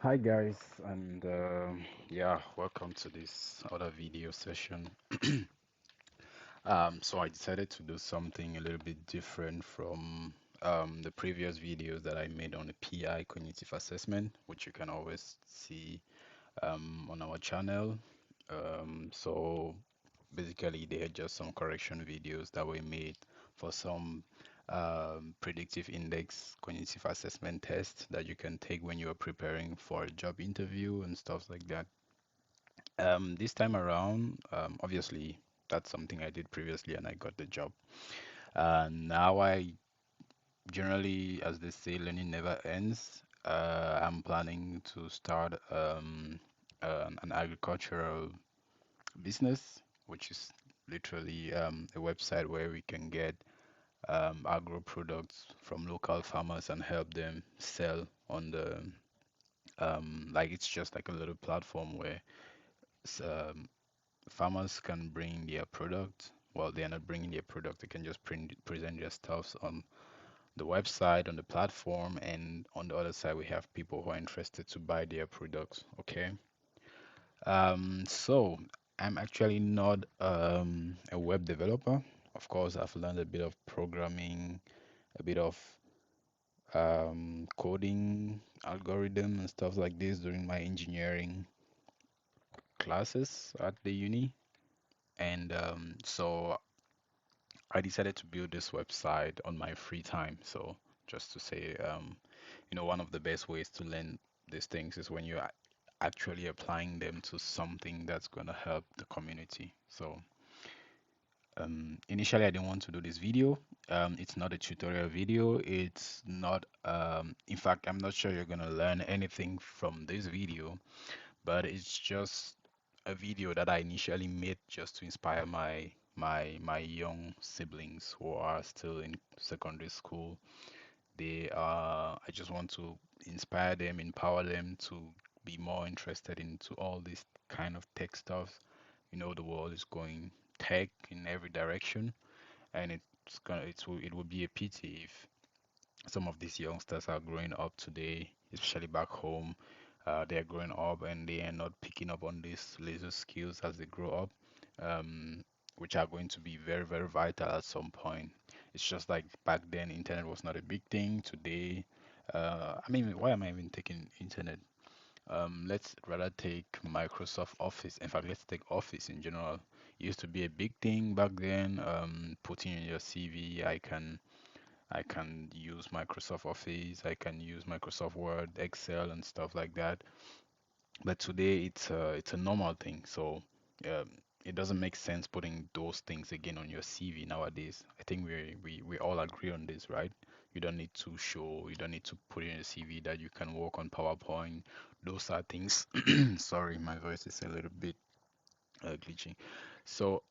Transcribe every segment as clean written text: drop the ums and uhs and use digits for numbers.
Hi guys, and yeah, welcome to this other video session. So I decided to do something a little bit different from the previous videos that I made on the PI cognitive assessment, which you can always see on our channel. So basically, they are just some correction videos that were made for some predictive index cognitive assessment test that you can take when you're preparing for a job interview and stuff like that. This time around, obviously, that's something I did previously and I got the job. Now I generally, as they say, learning never ends. I'm planning to start an agricultural business, which is literally a website where we can get agro products from local farmers and help them sell on the like it's just like a little platform where um, farmers can bring their product. Well, they are not bringing their product. They can just present their stuffs on the website, on the platform, and on the other side, we have people who are interested to buy their products. Okay. So I'm actually not a web developer. Of course, I've learned a bit of programming, a bit of coding, algorithm, and stuff like this during my engineering classes at the uni. And so I decided to build this website on my free time. So just to say, one of the best ways to learn these things is when you're actually applying them to something that's going to help the community. So initially, I didn't want to do this video. It's not a tutorial video. It's not, in fact, I'm not sure you're going to learn anything from this video, but it's just a video that I initially made just to inspire my young siblings who are still in secondary school. I just want to inspire them, empower them to be more interested into all this kind of tech stuff. The world is going tech in every direction, and it would be a pity if some of these youngsters are growing up today, especially back home. They're growing up and they are not picking up on these laser skills as they grow up, which are going to be very, very vital at some point. It's just like back then, internet was not a big thing. Today, I mean, why am I even taking internet? Let's rather take Microsoft Office. In fact, let's take Office in general. It used to be a big thing back then. Putting in your CV, I can use Microsoft Office, I can use Microsoft Word, Excel, and stuff like that. But today it's a normal thing, so um, it doesn't make sense putting those things again on your CV nowadays. I think we all agree on this, right? You don't need to put in a CV that you can work on PowerPoint. Those are things. Sorry, my voice is a little bit glitching. So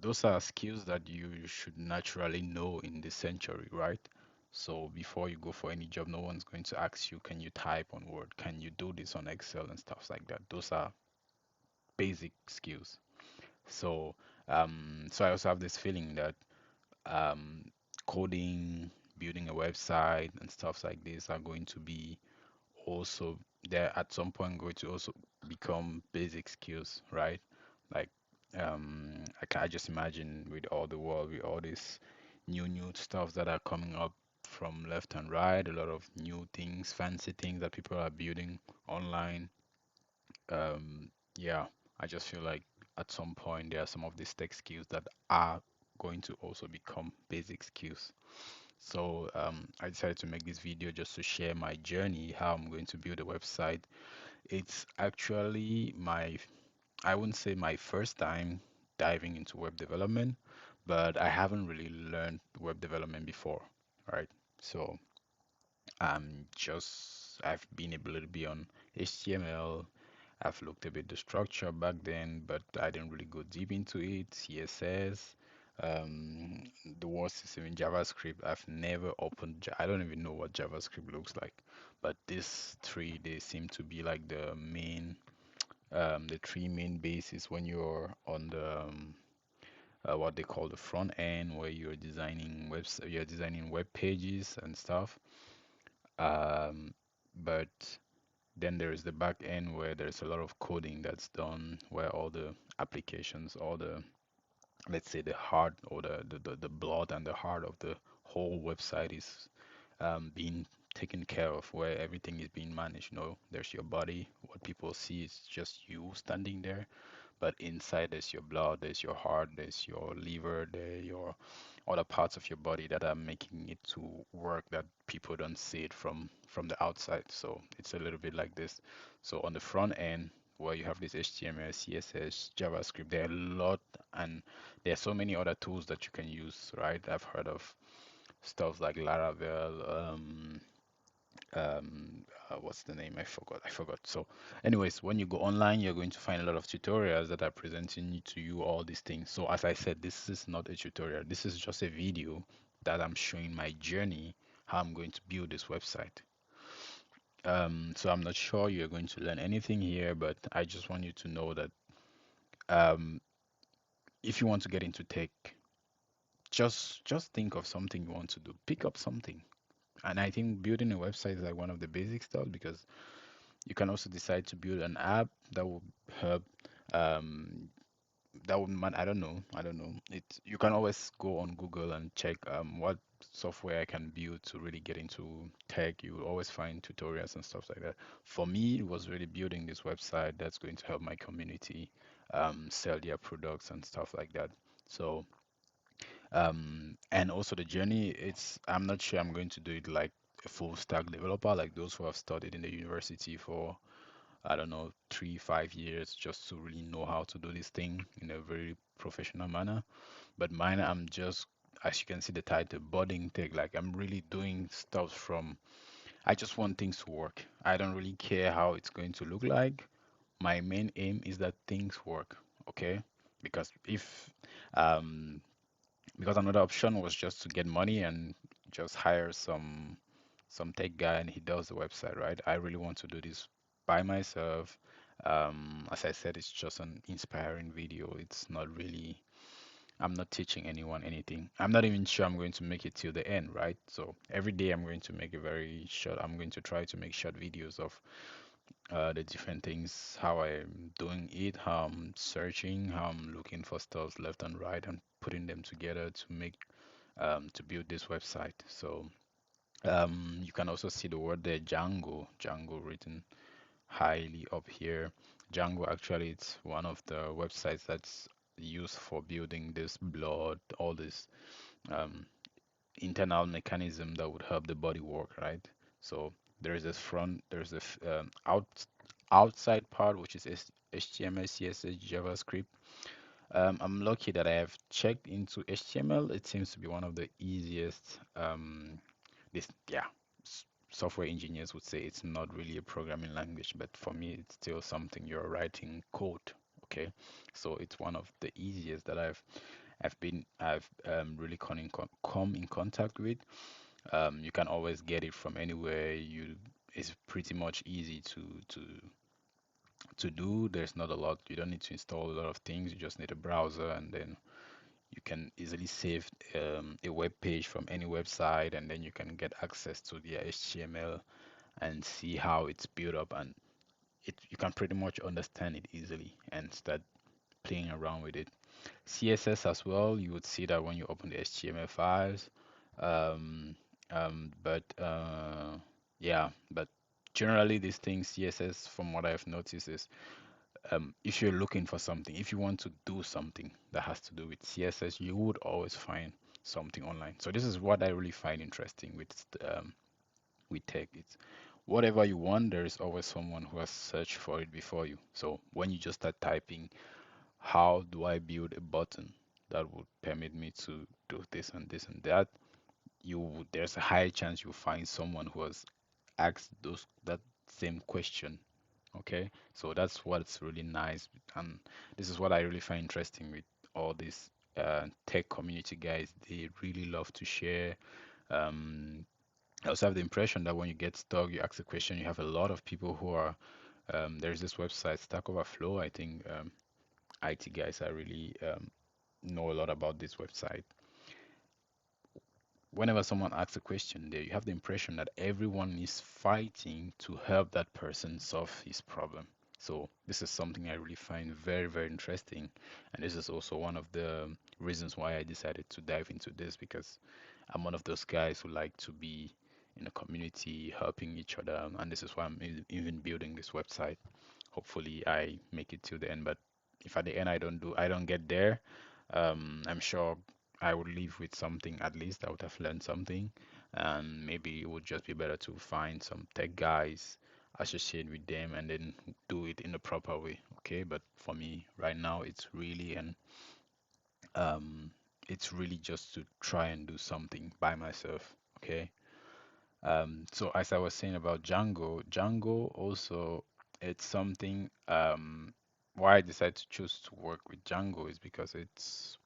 those are skills that you should naturally know in this century, right? So before you go for any job, no one's going to ask you, can you type on Word? Can you do this on Excel and stuff like that? Those are basic skills. So I also have this feeling that um, coding, building a website, and stuff like this are going to be also they're at some point going to also become basic skills, right? Like I just imagine with all the world, with all this new stuff that are coming up from left and right, a lot of new things, fancy things that people are building online. Yeah, I just feel like at some point there are some of these tech skills that are going to also become basic skills. So I decided to make this video just to share my journey, how I'm going to build a website. It's actually I wouldn't say my first time diving into web development, but I haven't really learned web development before, right? So I've been able to be on HTML. I've looked a bit the structure back then, but I didn't really go deep into it. CSS, um, the word system in JavaScript. I've never opened. I don't even know what JavaScript looks like, but these three they seem to be like the three main bases when you're on the what they call the front end, where you're designing web pages and stuff. Um, but Then there is the back end where there's a lot of coding that's done, where all the applications, all the, let's say, the heart or the blood and the heart of the whole website is being taken care of, where everything is being managed. There's your body. What people see is just you standing there, but inside there's your blood, there's your heart, there's your liver, there your other parts of your body that are making it to work, that people don't see it from the outside. So it's a little bit like this. So on the front end, where you have this HTML, CSS, JavaScript, there are a lot, and there are so many other tools that you can use, right? I've heard of stuff like Laravel, what's the name? I forgot. So, anyways, when you go online, you're going to find a lot of tutorials that are presenting to you all these things. So, as I said, this is not a tutorial. This is just a video that I'm showing my journey, how I'm going to build this website. So I'm not sure you're going to learn anything here, but I just want you to know that um, if you want to get into tech, just think of something you want to do. Pick up something. And I think building a website is like one of the basic stuff, because you can also decide to build an app that will help. Um, that would man, I don't know. You can always go on Google and check what software I can build to really get into tech. You will always find tutorials and stuff like that. For me, it was really building this website that's going to help my community sell their products and stuff like that. So and also the journey, I'm not sure I'm going to do it like a full stack developer, like those who have studied in the university for, I don't know, 3, 5 years, just to really know how to do this thing in a very professional manner. But mine, I'm just, as you can see the title, budding tech. Like I'm really doing stuff from, I just want things to work. I don't really care how it's going to look like. My main aim is that things work, okay? Because if um, because another option was just to get money and just hire some tech guy and he does the website, right? I really want to do this by myself. As I said, it's just an inspiring video. It's not really, I'm not teaching anyone anything. I'm not even sure I'm going to make it till the end, right? So every day I'm going to make a very short, I'm going to try to make short videos of the different things, how I'm doing it, how I'm searching, how I'm looking for stuff left and right and putting them together to make to build this website. So you can also see the word there, Django written highly up here. Django actually it's one of the websites that's used for building this blood, all this um, internal mechanism that would help the body work, right? So there's this front, there's the outside part which is HTML, CSS, JavaScript. I'm lucky that I have checked into HTML. It seems to be one of the easiest. This, yeah, software engineers would say it's not really a programming language, but for me, it's still something you're writing code. Okay, so it's one of the easiest that I've really come in contact with. You can always get it from anywhere. It's pretty much easy to do. There's not a lot. You don't need to install a lot of things. You just need a browser, and then you can easily save a web page from any website, and then you can get access to the HTML and see how it's built up, and you can pretty much understand it easily and start playing around with it. CSS as well, you would see that when you open the HTML files. Um, but yeah, but generally these things, CSS, from what I've noticed, is if you're looking for something, if you want to do something that has to do with CSS, you would always find something online. So this is what I really find interesting with tech. It's whatever you want, there is always someone who has searched for it before you. So when you just start typing, how do I build a button that would permit me to do this and this and that, there's a high chance you'll find someone who has asked that same question. Okay, so that's what's really nice, and this is what I really find interesting with all these tech community guys. They really love to share. Um, I also have the impression that when you get stuck, you ask a question, you have a lot of people who are. There's this website, Stack Overflow. I think IT guys are really know a lot about this website. whenever someone asks a question there, you have the impression that everyone is fighting to help that person solve his problem. So this is something I really find very, very interesting. And this is also one of the reasons why I decided to dive into this, because I'm one of those guys who like to be in a community helping each other. And this is why I'm even building this website. Hopefully I make it till the end. But if at the end I don't get there, I'm sure I would leave with something. At least I would have learned something, and maybe it would just be better to find some tech guys, associate with them, and then do it in the proper way. Okay, but for me right now, um, it's really just to try and do something by myself. Okay. So as I was saying about Django, Django also, it's something, why I decided to choose to work with Django is because it's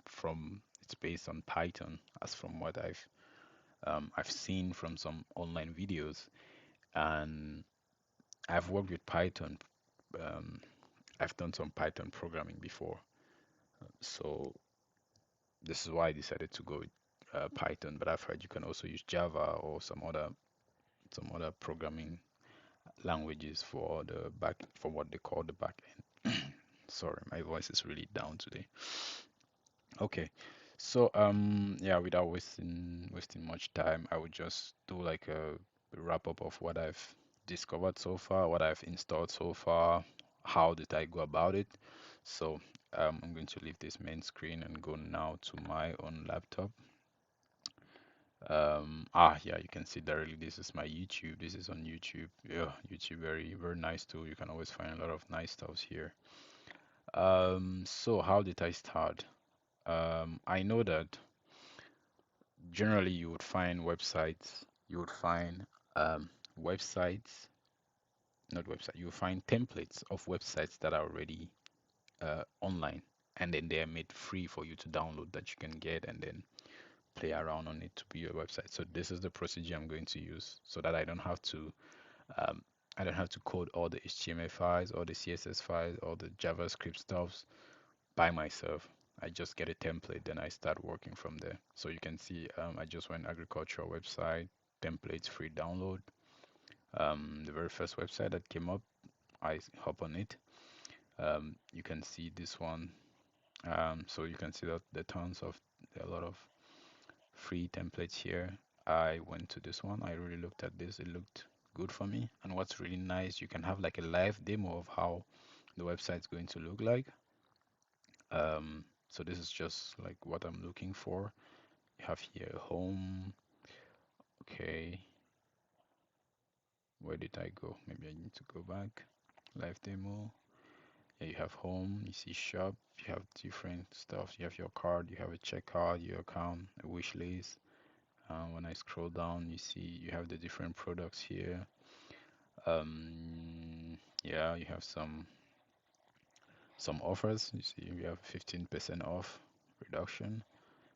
based on Python, as from what I've seen from some online videos, and I've worked with Python. Um, I've done some Python programming before, so this is why I decided to go with Python. But I've heard you can also use Java or some other programming languages for the back, for what they call the back end. Sorry, my voice is really down today. Okay. So yeah, without wasting much time, I would just do like a wrap up of what I've discovered so far, what I've installed so far, how did I go about it. So I'm going to leave this main screen and go now to my own laptop. Yeah, you can see directly this is my YouTube. This is on YouTube. Yeah, YouTube, very, very nice too. You can always find a lot of nice stuff here. So how did I start? I know that generally you would find websites, you would find um, websites, not website, you would find templates of websites that are already online, and then they are made free for you to download that you can get and then play around on it to be your website. So this is the procedure I'm going to use so that um, I don't have to code all the HTML files, all the CSS files, all the JavaScript stuffs by myself. I just get a template, then I start working from there. So you can see I just went agricultural website, templates free download. The very first website that came up, I hop on it. You can see this one. So you can see that there are a lot of free templates here. I went to this one. I really looked at this. It looked good for me. And what's really nice, you can have like a live demo of how the website's going to look like. So this is just like what I'm looking for. You have here home. Okay, where did I go? Maybe I need to go back. Live demo. Yeah, you have home, you see shop, you have different stuff. You have your card, you have a checkout, your account, a wish list. When I scroll down, you see you have the different products here. Yeah, you have some offers. You see we have 15% off reduction.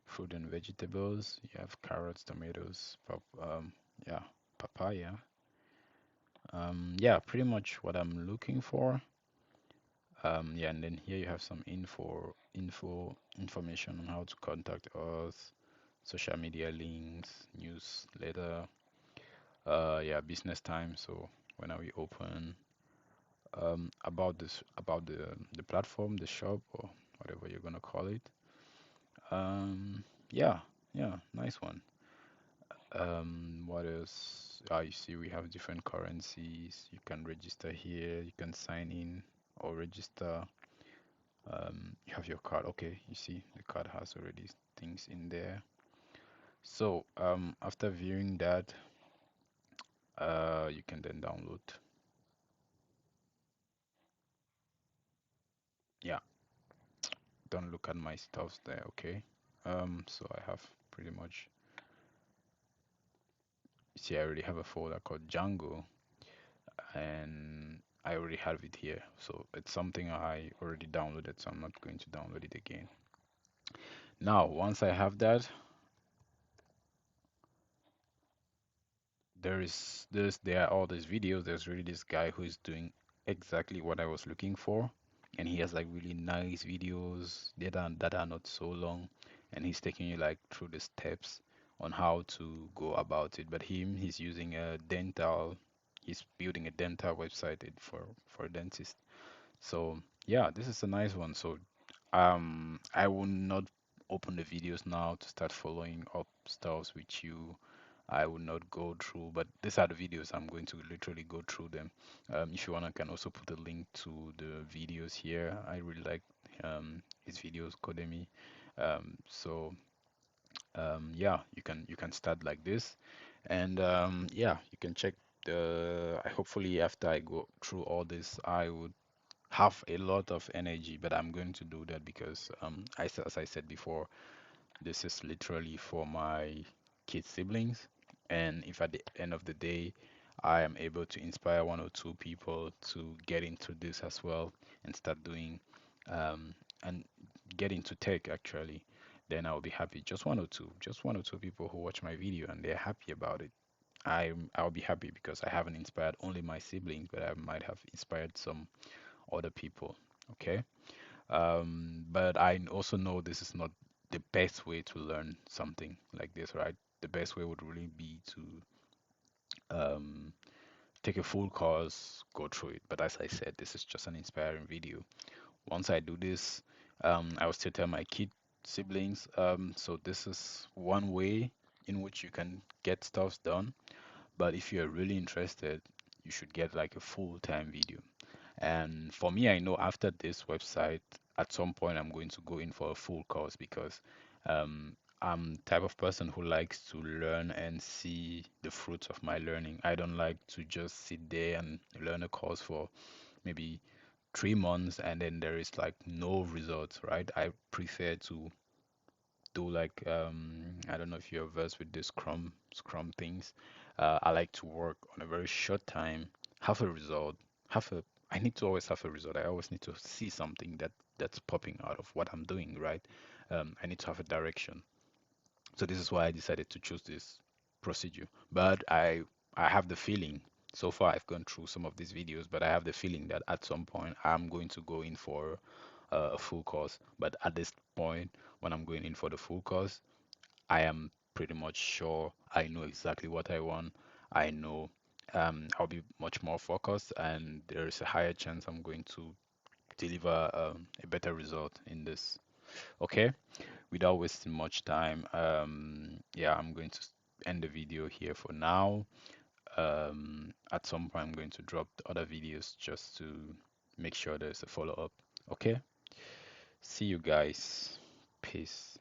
Fruit and vegetables. You have carrots, tomatoes, yeah, papaya. Yeah, pretty much what I'm looking for. Yeah, and then here you have some information on how to contact us, social media links, newsletter. Yeah, business time. So when are we open? About the platform, the shop, or whatever you're gonna call it. Yeah, yeah, nice one. What else? You see we have different currencies. You can register here. You can sign in or register. You have your card. Okay, you see the card has already things in there. So after viewing that, you can then download. Yeah, don't look at my stuffs there. Okay. So I have pretty much. See, I already have a folder called Django, and I already have it here. So it's something I already downloaded, so I'm not going to download it again. Now, once I have that, there are all these videos. There's really this guy who is doing exactly what I was looking for, and he has like really nice videos that are not so long, and he's taking you like through the steps on how to go about it. But he's using a dental, he's building a dental website for a dentist. So yeah, this is a nice one. So I will not open the videos now to start following up stuffs with you. I will not go through, but these are the videos. I'm going to literally go through them. If you want, I can also put a link to the videos here. I really like his videos, Codemy. So yeah, you can start like this, and yeah, you can check the. Hopefully, after I go through all this, I would have a lot of energy, but I'm going to do that because as I said before, this is literally for my kids siblings, and if at the end of the day I am able to inspire one or two people to get into this as well and start doing um, and get into tech actually, then I'll be happy. Just one or two people who watch my video and they're happy about it. I'll be happy because I haven't inspired only my siblings, but I might have inspired some other people. Okay. But I also know this is not the best way to learn something like this, right? The best way would really be to um, take a full course, go through it. But as I said, this is just an inspiring video. Once I do this, I will still tell my kid siblings. So this is one way in which you can get stuff done. But if you're really interested, you should get like a full-time video. And for me, I know after this website, at some point I'm going to go in for a full course because I'm the type of person who likes to learn and see the fruits of my learning. I don't like to just sit there and learn a course for maybe 3 months and then there is like no results, right? I prefer to do like I don't know if you're versed with the Scrum things. I like to work on a very short time, have a result, have a I need to always have a result. I always need to see something that's popping out of what I'm doing, right? I need to have a direction. So this is why I decided to choose this procedure. But I have the feeling so far I've gone through some of these videos, but I have the feeling that at some point I'm going to go in for a full course. But at this point, when I'm going in for the full course, I am pretty much sure I know exactly what I want. I know I'll be much more focused, and there is a higher chance I'm going to deliver a better result in this. Okay, without wasting much time, yeah, I'm going to end the video here for now. At some point, I'm going to drop the other videos just to make sure there's a follow up. Okay, see you guys. Peace.